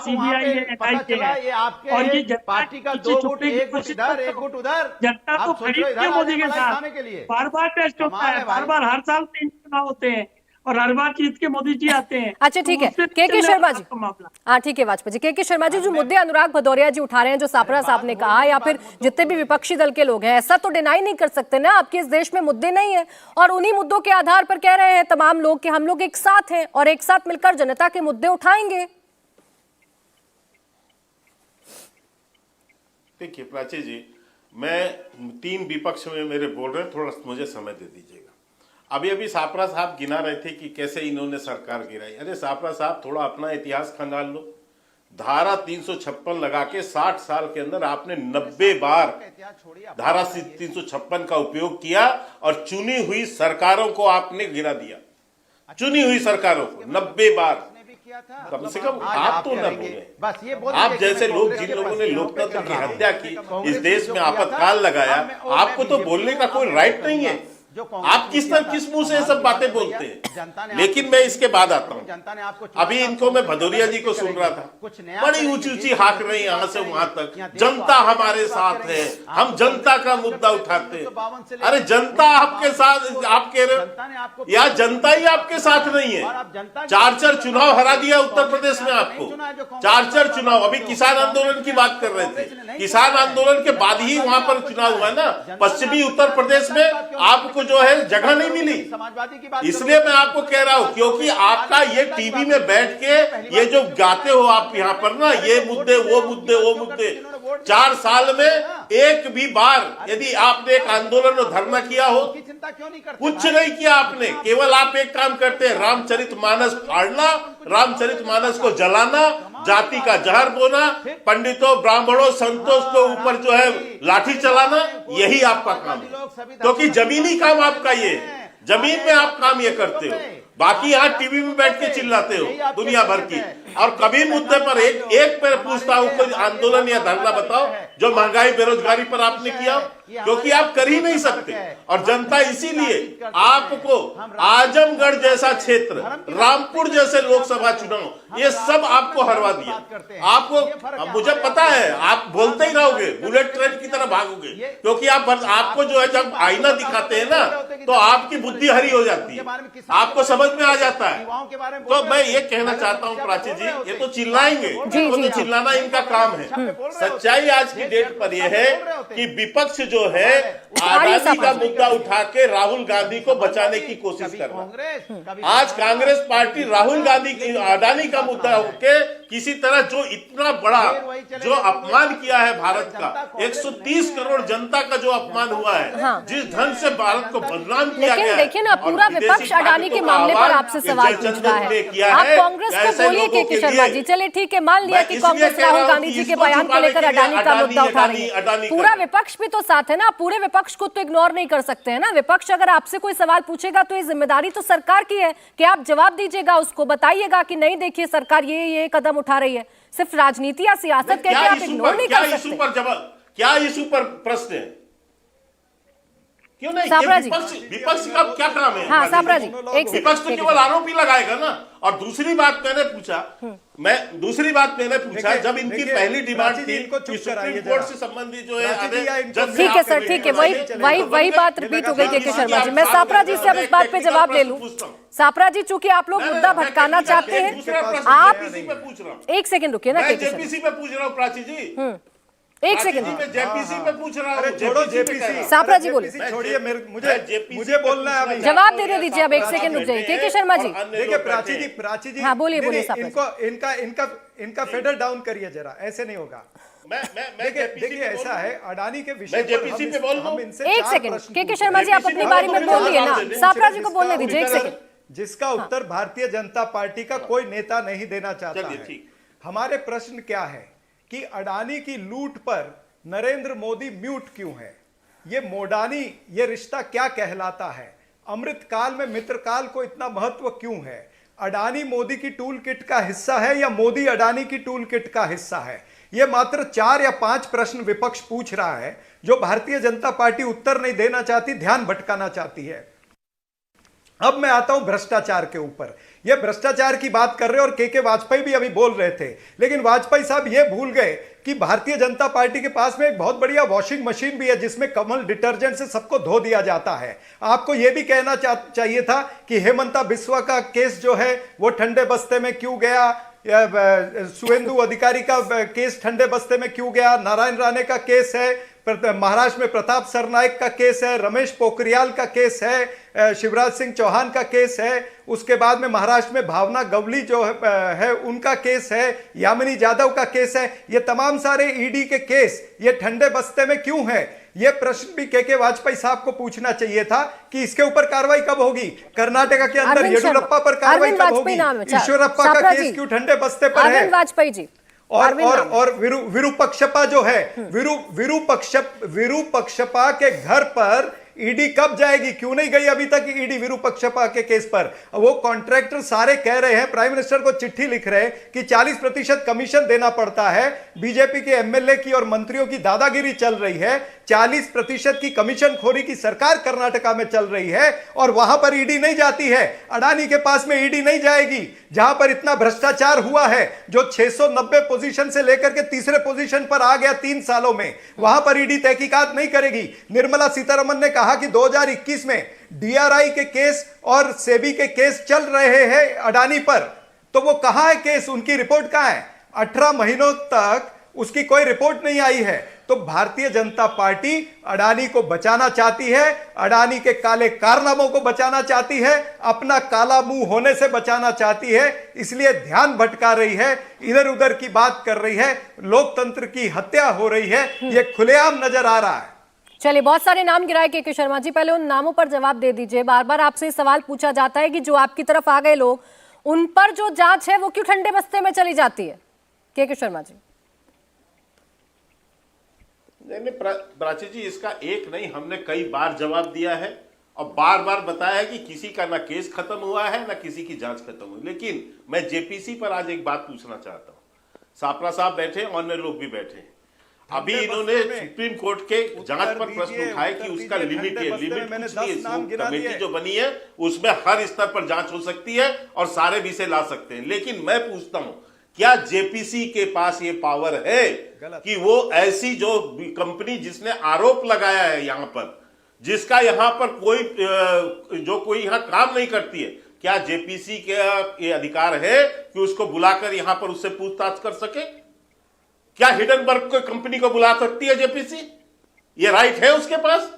सीबीआई है, NIA है, और ये पार्टी का पीछे 2 छुपने गुट, की 1 गुट कोशिश इधर, करते 1 गुट उधर, जनता तो आप सोचो खरीद इधर के आ मोदी के जाने वाला साथ खाने के लिए। बार बार टेस्ट होता है, बार बार हर साल 3 चुनाव होते हैं और हर बार जीत के मोदी जी आते हैं। अच्छा ठीक है, के शर्मा जी, हाँ ठीक है वाजपेयी जी, के शर्मा जी, जो मुद्दे अनुराग भदौरिया जी उठा रहे हैं, जो सापरा साहब ने कहा, या फिर जितने भी विपक्षी दल के लोग हैं, ऐसा तो डिनाई नहीं कर सकते ना आपके इस देश में मुद्दे नहीं है, और उन्हीं मुद्दों के आधार पर कह रहे हैं तमाम लोग कि हम लोग एक साथ हैं और एक साथ मिलकर जनता के मुद्दे उठाएंगे। देखिए प्राची जी, मैं 3 विपक्ष में मेरे बोल रहे हैं, थोड़ा मुझे समय दे दीजिएगा। अभी अभी सापरा साहब गिना रहे थे कि कैसे इन्होंने सरकार गिराई। अरे सापरा साहब, थोड़ा अपना इतिहास खंगाल लो। धारा 356 लगा के 60 साल के अंदर आपने 90 बार धारा 356 का उपयोग किया और चुनी हुई सरकारों को आपने गिरा दिया। चुनी हुई सरकारों को 90 बार। कम से कम आप तो न बोले, बस ये आप जैसे लोग, जिन लोगों ने लोकतंत्र की हत्या की, इस देश में आपातकाल लगाया, आपको तो बोलने का कोई राइट नहीं है। आप किस मुंह से ये सब बातें बोलते हैं। लेकिन मैं इसके बाद आता हूँ। अभी इनको मैं भदौरिया जी को सुन रहा था, बड़ी ऊंची ऊंची हाक रही यहाँ से वहां तक, जनता हमारे साथ है, हम जनता का मुद्दा उठाते हैं। अरे जनता आपके साथ, आप कह रहे या जनता ही आपके साथ नहीं है। 4 चुनाव हरा दिया उत्तर प्रदेश में आपको, 4 चुनाव। अभी किसान आंदोलन की बात कर रहे थे, किसान आंदोलन के बाद ही वहां पर चुनाव हुआ ना। पश्चिमी उत्तर प्रदेश में आपको जो है जगह नहीं मिली, इसलिए मैं आपको कह रहा हूं, क्योंकि आपका ये टीवी में बैठ के ये जो गाते हो आप यहाँ पर ना, ये मुद्दे वो मुद्दे वो मुद्दे, 4 साल में एक भी बार यदि आपने एक आंदोलन और धरना किया हो, कुछ नहीं किया आपने। केवल आप एक काम करते हैं, रामचरितमानस फाड़ना, रामचरितमानस को जलाना, जाति का जहर बोना, पंडितों ब्राह्मणों संतों को ऊपर जो है लाठी चलाना, यही आपका काम है। क्योंकि जमीनी काम आपका ये है, जमीन में आप काम ये करते हो। बाकी यहाँ टीवी में बैठ के चिल्लाते हो दुनिया भर की, और कभी मुद्दे पर एक पर पूछता हूं, कोई आंदोलन या धरना बताओ जो महंगाई बेरोजगारी पर आपने किया, क्योंकि आप कर ही नहीं सकते। और जनता इसीलिए आपको आजमगढ़ जैसा क्षेत्र, रामपुर जैसे लोकसभा चुनाव, ये सब आपको हरवा दिया। आपको, मुझे पता है आप बोलते ही रहोगे, बुलेट ट्रेन की तरह भागोगे, क्योंकि आपको जो है जब आईना दिखाते हैं ना, तो आपकी बुद्धि हरी हो जाती है, आपको समझ में आ जाता है। तो मैं ये कहना चाहता हूँ प्राची जी, ये तो चिल्लाएंगे, तो चिल्लाना इनका काम है। सच्चाई आज की डेट पर यह है कि विपक्ष जो है अडानी का मुद्दा उठा के राहुल गांधी को बचाने की कोशिश कर रहा है। आज कांग्रेस पार्टी राहुल गांधी की अडानी का मुद्दा होके किसी तरह जो इतना बड़ा जो अपमान किया है भारत का, 130 करोड़ जनता का जो अपमान हुआ है, जिस ढंग से भारत को बदनाम किया गया है। देखिए ना, पूरा विपक्ष अडानी के मामले पर आपसे सवाल पूछता है। आप कांग्रेस को बोलिए के शर्मा जी, चलिए ठीक है, मान लिया कि कांग्रेस राहुल गांधी जी के बयान को लेकर अडानी का मुद्दा उठा रही है, पूरा विपक्ष भी तो साथ है ना, पूरे विपक्ष को तो इग्नोर नहीं कर सकते हैं ना। विपक्ष अगर आपसे कोई सवाल पूछेगा तो ये जिम्मेदारी तो सरकार की है कि आप जवाब दीजिएगा, उसको बताइएगा कि नहीं देखिए सरकार ये कदम उठा रही है। सिर्फ राजनीति या सियासत कहकर आप इग्नोर नहीं कर सकते। क्या इशू पर प्रश्न है? क्यों नहीं? विपक्ष का क्या काम है? हाँ सापरा जी, विपक्ष तो केवल आरोपी लगाएगा ना। और दूसरी बात मैंने पूछा, जब इनकी पहली डिमांड थी कि सुप्रीम कोर्ट से संबंधित जो है, ठीक है सर, ठीक है, वही बात रिपीट हो गई के शर्मा जी। मैं सापरा जी से अब इस बात पे जवाब ले लूं। सापरा जी, चूंकि आप लोग मुद्दा भटकाना चाहते हैं, आप एक सेकंड रुकिए ना। जेपीसी पे पूछ रहा हूँ प्राची जी, एक सेकंड, जेपीसी पे पूछ रहा हूँ। छोड़ो जेपीसी, सापरा जी बोलिए, छोड़िए, मुझे बोलना है अभी। जवाब दे दीजिए, अब एक सेकंड रुक जाइए। के शर्मा जी देखिए, प्राची जी, हाँ बोलिए सापरा, इनका फेडर डाउन करिए जरा, ऐसे नहीं होगा। देखिए ऐसा है, अडानी के विषय पर हम इनसे एक सेकंड, के शर्मा जी आप अपनी बारी में बोलिए ना, सापरा जी को बोलने दीजिए एक सेकंड। जिसका उत्तर भारतीय जनता पार्टी का कोई नेता नहीं देना चाहता है। हमारे प्रश्न क्या है कि अडानी की लूट पर नरेंद्र मोदी म्यूट क्यों है? ये मोडानी, ये रिश्ता क्या कहलाता है? अमृतकाल में मित्रकाल को इतना महत्व क्यों है? अडानी मोदी की टूल किट का हिस्सा है या मोदी अडानी की टूल किट का हिस्सा है? ये मात्र 4 या 5 प्रश्न विपक्ष पूछ रहा है जो भारतीय जनता पार्टी उत्तर नहीं देना चाहती, ध्यान भटकाना चाहती है। अब मैं आता हूं भ्रष्टाचार के ऊपर। ये भ्रष्टाचार की बात कर रहे और के वाजपेयी भी अभी बोल रहे थे, लेकिन वाजपेयी साहब ये भूल गए कि भारतीय जनता पार्टी के पास में एक बहुत बढ़िया वॉशिंग मशीन भी है जिसमें कमल डिटर्जेंट से सबको धो दिया जाता है। आपको यह भी कहना चाहिए था कि हेमंता बिस्वा का केस जो है वो ठंडे बस्ते में क्यों गया, सुवेंदु अधिकारी का केस ठंडे बस्ते में क्यों गया, नारायण राणे का केस है, महाराष्ट्र में प्रताप सरनाइक का केस है, रमेश पोखरियाल का केस है, शिवराज सिंह चौहान का केस है, उसके बाद में महाराष्ट्र में भावना गवली जो है उनका केस है, यामिनी जाधव का केस है। ये तमाम सारे ईडी के केस ये ठंडे बस्ते में क्यों है? ये प्रश्न भी के वाजपेयी साहब को पूछना चाहिए था कि इसके ऊपर कार्रवाई कब होगी। कर्नाटका के अंदर येडियुरप्पा पर कार्रवाई कब होगी? ईश्वरप्पा का केस क्यों ठंडे बस्ते पर है? वाजपेयी जी और विरूपक्षपा जो है, विरूपक्षपा के घर पर ईडी कब जाएगी? क्यों नहीं गई अभी तक ईडी विरूपक्षपा के केस पर? वो कॉन्ट्रैक्टर सारे कह रहे हैं, प्राइम मिनिस्टर को चिट्ठी लिख रहे हैं कि 40% कमीशन देना पड़ता है। बीजेपी के एमएलए की और मंत्रियों की दादागिरी चल रही है। 40% की कमीशन खोरी की सरकार कर्नाटका में चल रही है और वहां पर ईडी नहीं जाती है। अडानी के पास में ईडी नहीं जाएगी जहां पर इतना भ्रष्टाचार हुआ है, जो 690 पोजीशन से लेकर के तीसरे पोजीशन पर आ गया 3 सालों में, वहां पर ईडी तहकीकात नहीं करेगी। निर्मला सीतारमण ने कहा कि 2021 में डीआरआई के केस और सेबी के केस चल रहे हैं अडानी पर, तो वो कहां है केस? उनकी रिपोर्ट कहां है? 18 महीनों तक उसकी कोई रिपोर्ट नहीं आई है। तो भारतीय जनता पार्टी अडानी को बचाना चाहती है, अडानी के काले कारनामों को बचाना चाहती है, अपना काला मुंह होने से बचाना चाहती है, इसलिए ध्यान भटका रही है, इधर उधर की बात कर रही है, लोकतंत्र की हत्या हो रही है, यह खुलेआम नजर आ रहा है। चलिए, बहुत सारे नाम गिराए के शर्मा जी, पहले उन नामों पर जवाब दे दीजिए। बार बार आपसे सवाल पूछा जाता है कि जो आपकी तरफ आ गए लोग, उन पर जो जांच है वो क्यों ठंडे बस्ते में चली जाती है? के शर्मा जी। नहीं प्राची जी, इसका एक नहीं, हमने कई बार जवाब दिया है और बार बार बताया है कि किसी का ना केस खत्म हुआ है ना किसी की जांच खत्म हुई। लेकिन मैं जेपीसी पर आज एक बात पूछना चाहता हूं। सापरा साहब बैठे, अन्य लोग भी बैठे, अभी इन्होंने सुप्रीम कोर्ट के जांच पर प्रश्न उठाए कि उसका लिमिट है। लिमिट कुछ नहीं, कमेटी जो बनी है उसमें हर स्तर पर जांच हो सकती है और सारे विषय ला सकते हैं। लेकिन मैं पूछता हूं, क्या जेपीसी के पास ये पावर है कि वो ऐसी जो कंपनी जिसने आरोप लगाया है यहां पर, जिसका यहां पर कोई यहां काम नहीं करती है, क्या जेपीसी के ये अधिकार है कि उसको बुलाकर यहां पर उससे पूछताछ कर सके? क्या हिडनबर्ग को कंपनी को बुला सकती है जेपीसी? ये राइट है उसके पास?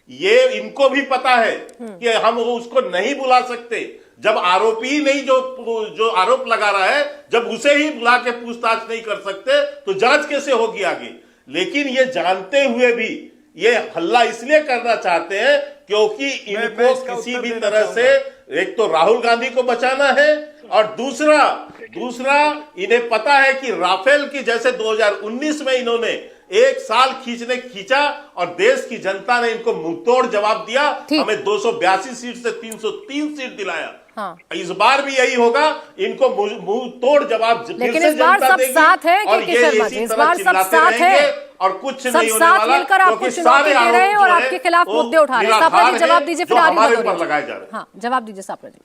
ये इनको भी पता है कि हम उसको नहीं बुला सकते। जब आरोपी नहीं जो आरोप लगा रहा है, जब उसे ही बुला के पूछताछ नहीं कर सकते तो जांच कैसे होगी आगे? लेकिन ये जानते हुए भी ये हल्ला इसलिए करना चाहते हैं क्योंकि इनको किसी भी तरह से एक तो राहुल गांधी को बचाना है और दूसरा इन्हें पता है कि राफेल की जैसे 2019 में इन्होंने 1 साल खींचा और देश की जनता ने इनको मुंहतोड़ जवाब दिया, हमें 282 सीट से 303 सीट दिलाया। हाँ। इस बार भी यही होगा, इनको मुंहतोड़ जवाब लेकिन इस बार सब साथ है और ये इस बार सब साथ है और कुछ सब नहीं होने साथ वाला, मिलकर आपको चुनौती दे रहे हैं और आपके खिलाफ मुद्दे उठा रहे हैं। सापरा जी जवाब दीजिए, फिर हमारे ऊपर लगाए जा रहे हैं। हाँ, जवाब दीजिए सापरा जी।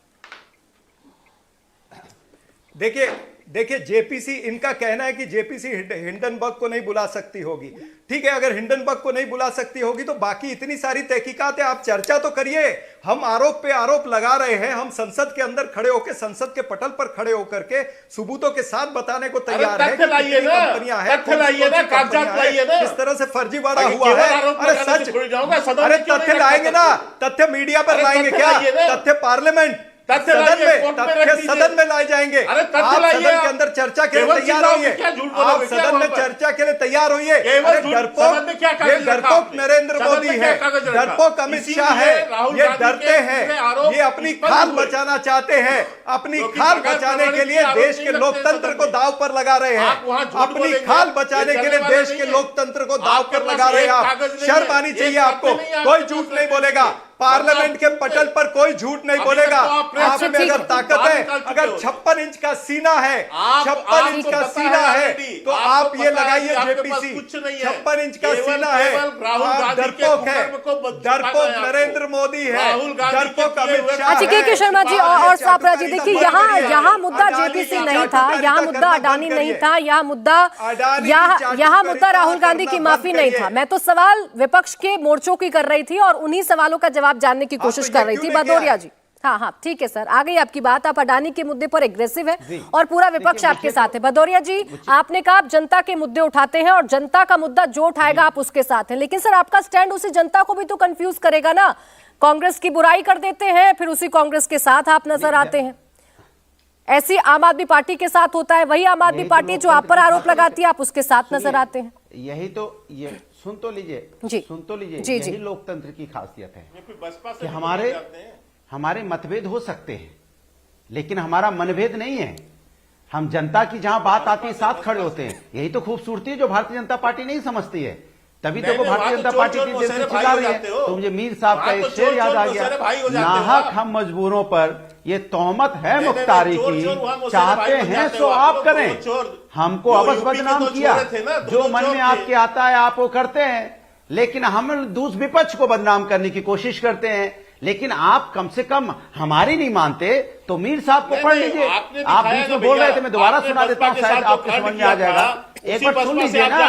देखिए जेपीसी, इनका कहना है कि जेपीसी हिंडनबर्ग को नहीं बुला सकती होगी। ठीक है, अगर हिंडनबर्ग को नहीं बुला सकती होगी तो बाकी इतनी सारी तहकीकात है, आप चर्चा तो करिए। हम आरोप पे आरोप लगा रहे हैं, हम संसद के अंदर खड़े होकर, संसद के पटल पर खड़े होकर के सबूतों के साथ बताने को तैयार है कि कितनी कंपनियां हैं, किस तरह से फर्जीवाड़ा हुआ है। अरे सच, अरे तथ्य लाएंगे ना, तथ्य मीडिया पर लाएंगे क्या? तथ्य पार्लियामेंट तथ्य सदन में लाए जाएंगे। अरे तथ्य आप लाइए, सदन के अंदर चर्चा के लिए तैयार होइए। आप सदन में चर्चा के लिए तैयार होइए। अरे डरपोक नरेंद्र मोदी है, डरपोक अमित शाह है, ये डरते हैं, ये अपनी खाल बचाना चाहते हैं, अपनी खाल बचाने के लिए देश के लोकतंत्र को दांव पर लगा रहे हैं, अपनी खाल बचाने के लिए देश के लोकतंत्र को दांव पर लगा रहे हैं। आप शर्म आनी चाहिए आपको। कोई झूठ नहीं बोलेगा, पार्लियामेंट के पटल पर कोई झूठ नहीं बोलेगा। आप में अगर ताकत है, अगर 56 इंच का सीना है, 56 इंच का सीना है, तो आप ये लगाइए जेपीसी। 56 इंच का सीना है, आप डरपोक है, डरपोक नरेंद्र मोदी है, डरपोक अमित शाह अच्छा के शर्मा जी और सापरा जी, देखिए यहाँ मुद्दा जेपीसी नहीं था, यहाँ मुद्दा अडानी नहीं था, यहाँ मुद्दा राहुल गांधी की माफी नहीं था। मैं तो सवाल विपक्ष के मोर्चों की कर रही थी और उन्हीं सवालों का जवाब जानने की कोशिश कर रही थी। भदौरिया जी, हाँ ठीक है सर, आ गई आपकी बात। आप अडानी के मुद्दे पर एग्रेसिव है और पूरा विपक्ष आपके साथ है। भदौरिया जी, आपने कहा आप जनता के मुद्दे उठाते हैं और जनता का मुद्दा जो उठाएगा आप उसके साथ हैं, लेकिन सर आपका स्टैंड उसी जनता को भी तो कंफ्यूज करेगा ना। कांग्रेस की बुराई कर देते हैं, फिर उसी कांग्रेस के साथ आप नजर आते हैं। ऐसी आम आदमी पार्टी के साथ होता है, वही आम आदमी पार्टी जो आप पर आरोप लगाती है आप उसके साथ नजर आते हैं। यही तो, ये सुन तो लीजिए यही लोकतंत्र की खासियत है कि हमारे मतभेद हो सकते हैं, लेकिन हमारा मनभेद नहीं है। हम जनता की जहां बात आती है साथ खड़े होते हैं। यही तो खूबसूरती है जो भारतीय जनता पार्टी नहीं समझती है। तभी तो भारतीय जनता पार्टी की देर से चिल्ला रही है। तो मुझे मीर साहब का एक शेर याद आ गया, नाहक हम मजबूरों पर ये तोहमत है मुख्तारी की, चाहते हैं सो आप करें, हमको अबस बदनाम किया, जो मन में आपके आता है आप वो करते हैं, लेकिन हम दूसरे विपक्ष को बदनाम करने की कोशिश करते हैं। लेकिन आप कम से कम हमारी नहीं मानते तो मीर साहब को पढ़ लीजिए। आप बीच में बोल रहे थे, मैं दोबारा सुना देता हूं, शायद आपको समझ में आ जाएगा। एक बार सुन लीजिए ना,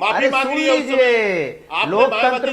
अरे सुन लीजिए। लोकतंत्र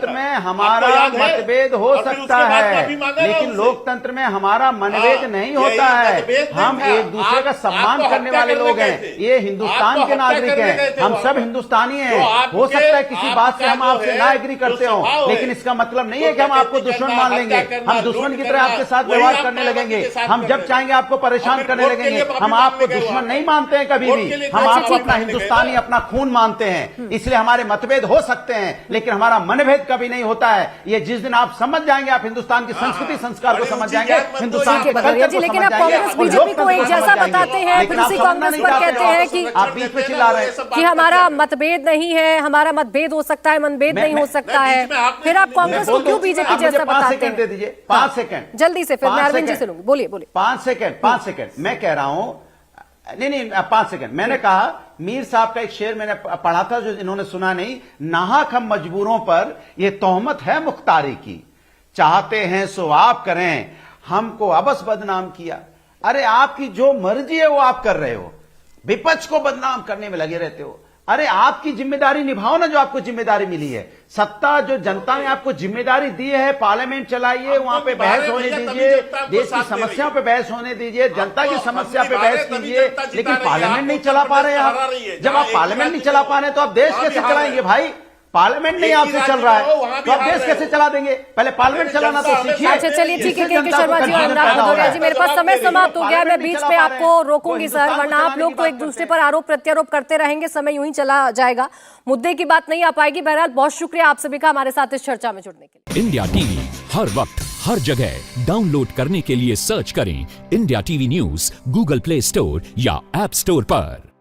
में हमारा मतभेद हो सकता है, लेकिन लोकतंत्र में हमारा मनभेद नहीं होता है। हम एक दूसरे का सम्मान करने वाले लोग हैं, ये हिंदुस्तान के नागरिक हैं, हम सब हिंदुस्तानी हैं। हो सकता है किसी बात से हम आपसे ना एग्री करते हो, लेकिन इसका मतलब नहीं है कि हम आपको दुश्मन मान लेंगे, हम दुश्मन की तरह आपके साथ व्यवहार करने लगेंगे। हम जब चाहेंगे आपको परेशान करने लगेंगे। हम आपको दुश्मन नहीं मानते हैं कभी भी, हम आपको अपना हिंदुस्तानी, अपना खून मानते हैं। इसलिए हमारे मतभेद हो सकते हैं, लेकिन हमारा मनभेद कभी नहीं होता है। ये जिस दिन आप समझ जाएंगे, आप हिंदुस्तान की संस्कृति संस्कार को समझ जाएंगे, हिंदुस्तान के कल्चर को लेकिन समझ आप कांग्रेस बीजेपी को एक जैसा बताते हैं, फिर उसी कांग्रेस पर कहते हैं कि आप बीच में चिल्ला रहे हैं कि हमारा मतभेद नहीं है, हमारा मतभेद हो सकता है, मनभेद नहीं हो सकता है। फिर आप कांग्रेस को क्यों बीजेपी जैसा बताते हैं? दे दीजिए 5 सेकंड जल्दी से, फिर मैं अरविंद जी से लूंगी। बोलिए 5 सेकंड मैं कह रहा हूं, नहीं 5 सेकंड। मैंने कहा मीर साहब का एक शेर मैंने पढ़ा था जो इन्होंने सुना नहीं, नाहक हम मजबूरों पर ये तोहमत है मुख्तारी की, चाहते हैं सो आप करें, हमको अबस बदनाम किया। अरे आपकी जो मर्जी है वो आप कर रहे हो, विपक्ष को बदनाम करने में लगे रहते हो। अरे आपकी जिम्मेदारी निभाओ ना, जो आपको जिम्मेदारी मिली है। सत्ता जो जनता ने आपको जिम्मेदारी दी है, पार्लियामेंट चलाइए, वहां पे बहस होने दीजिए, देश की समस्याओं पे बहस होने दीजिए, जनता की समस्या पे बहस कीजिए, लेकिन पार्लियामेंट नहीं चला पा रहे आप। जब आप पार्लियामेंट नहीं चला पा रहे तो आप देश कैसे चलाएंगे भाई? पार्लियामेंट नहीं आपसे चल रहा है तो आप देश कैसे चला देंगे? पहले पार्लियामेंट चलाना तो सीखिए। अच्छा चलिए ठीक है के शर्मा जी और अनुराग भदौरिया जी, मेरे पास समय समाप्त हो गया है। मैं बीच में आपको रोकूंगी सर, वरना आप लोग तो एक दूसरे पर आरोप प्रत्यारोप करते रहेंगे, समय यूं ही चला जाएगा, मुद्दे की बात नहीं आ पाएगी। बहरहाल बहुत शुक्रिया आप सभी का हमारे साथ इस चर्चा में जुड़ने के लिए। इंडिया टीवी हर वक्त हर जगह डाउनलोड करने के लिए सर्च करें India TV news Google play store या ऐप स्टोर पर।